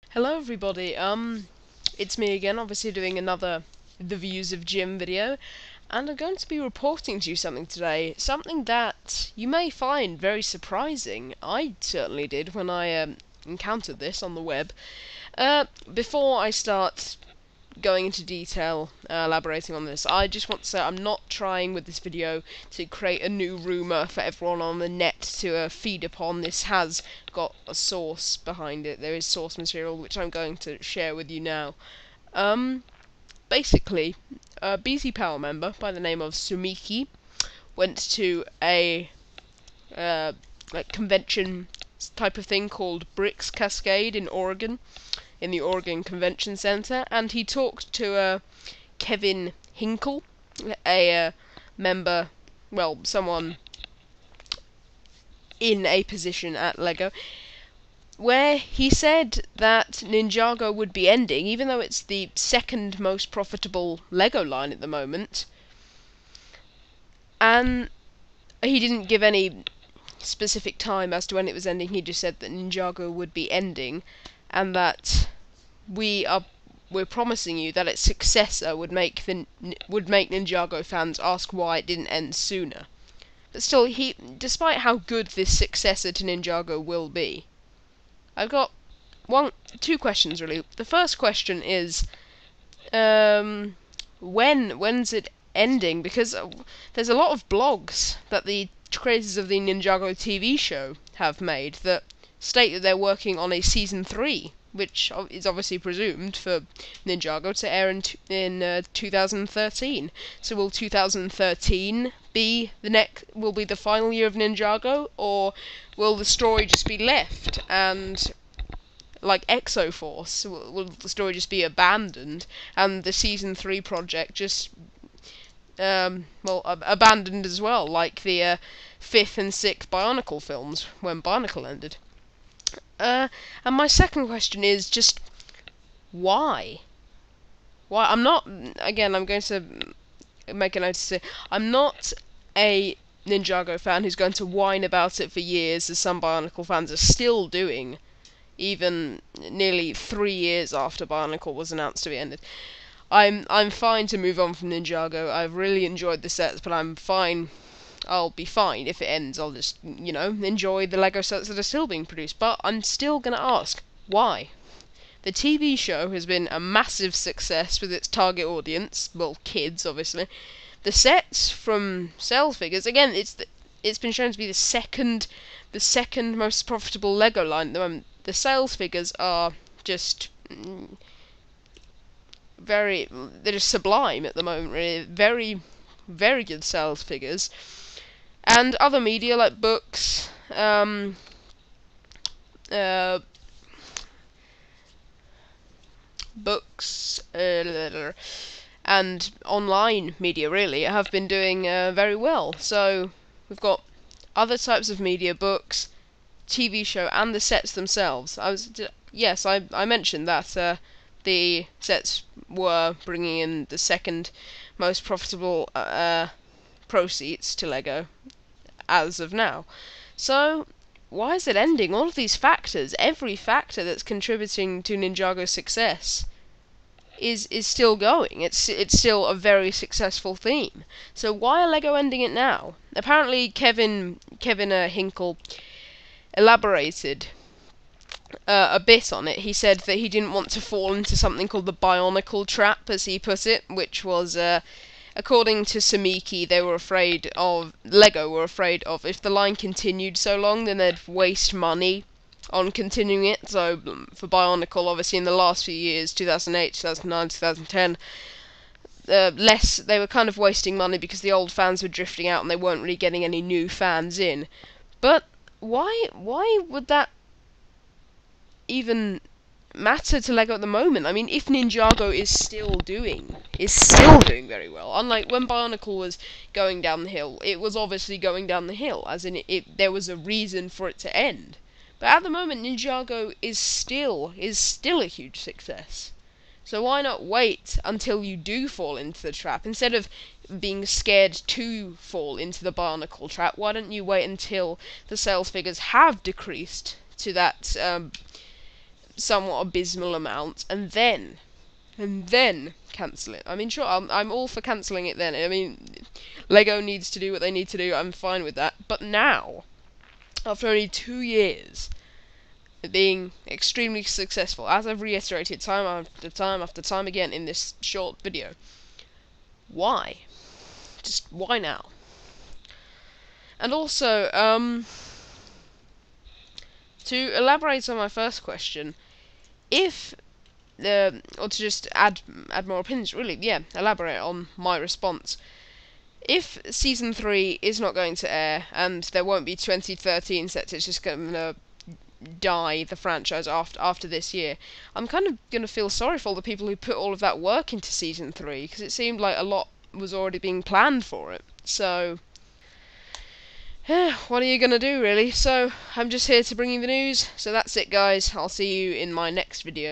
Hello everybody, it's me again, obviously doing another The Views of Jim video, and I'm going to be reporting to you something today, something that you may find very surprising. I certainly did when I encountered this on the web. Before I start going into detail, elaborating on this, I just want to say I'm not trying with this video to create a new rumour for everyone on the net to feed upon. This has got a source behind it. There is source material which I'm going to share with you now. Basically, a BT Power member by the name of Sumiki went to a convention type of thing called Bricks Cascade in Oregon, in the Oregon Convention Center, and he talked to Kevin Hinkle, a member, well, someone in a position at LEGO, where he said that Ninjago would be ending, even though it's the second most profitable LEGO line at the moment. And he didn't give any specific time as to when it was ending. He just said that Ninjago would be ending, and that we're promising you that its successor would make Ninjago fans ask why it didn't end sooner. But still, despite how good this successor to Ninjago will be, I've got two questions really. The first question is, when's it ending? Because there's a lot of blogs that the creators of the Ninjago TV show have made that state that they're working on a season 3, which is obviously presumed for Ninjago to air in 2013. So will 2013 be the final year of Ninjago, or will the story just be left and, like Exoforce, will the story just be abandoned and the season 3 project just abandoned as well, like the 5th and 6th Bionicle films when Bionicle ended? And my second question is just why? Why? I'm going to make a note to say, I'm not a Ninjago fan who's going to whine about it for years, as some Bionicle fans are still doing, even nearly 3 years after Bionicle was announced to be ended. I'm fine to move on from Ninjago. I've really enjoyed the sets, but I'm fine. I'll be fine if it ends. I'll just, enjoy the LEGO sets that are still being produced. But I'm still gonna ask, why? The TV show has been a massive success with its target audience, well, kids, obviously. The sets, from sales figures, again, it's been shown to be the second most profitable LEGO line at the moment. The sales figures are just they're just sublime at the moment, really. Very, very good sales figures. And other media like books, and online media really have been doing very well. So we've got other types of media, books, TV show, and the sets themselves. I mentioned that the sets were bringing in the second most profitable proceeds to LEGO as of now. So why is it ending? All of these factors, every factor that's contributing to Ninjago's success is still going. It's still a very successful theme. So why are LEGO ending it now? Apparently Kevin Hinkle elaborated a bit on it. He said that he didn't want to fall into something called the Bionicle trap, as he put it, which was according to Sumiki, LEGO were afraid of, if the line continued so long, then they'd waste money on continuing it. So, for Bionicle, obviously, in the last few years, 2008, 2009, 2010, they were kind of wasting money because the old fans were drifting out and they weren't really getting any new fans in. But why would that even matter to LEGO at the moment? I mean, if Ninjago is still doing very well, unlike when Bionicle was going down the hill, it was obviously going down the hill, as in there was a reason for it to end. But at the moment, Ninjago is still a huge success. So why not wait until you do fall into the trap? Instead of being scared to fall into the Bionicle trap, why don't you wait until the sales figures have decreased to that somewhat abysmal amount, and then cancel it. I mean, sure, I'm all for cancelling it then. I mean, Lego needs to do what they need to do, I'm fine with that. But now, after only 2 years, it being extremely successful, as I've reiterated time after time after time again in this short video, why? Just why now? And also, to elaborate on my first question, if or to just add more opinions, really, yeah, elaborate on my response. If season 3 is not going to air and there won't be 2013 sets, it's just going to die the franchise after this year, I'm kind of going to feel sorry for all the people who put all of that work into season 3, because it seemed like a lot was already being planned for it. So what are you going to do, really? So I'm just here to bring you the news. So that's it, guys. I'll see you in my next video.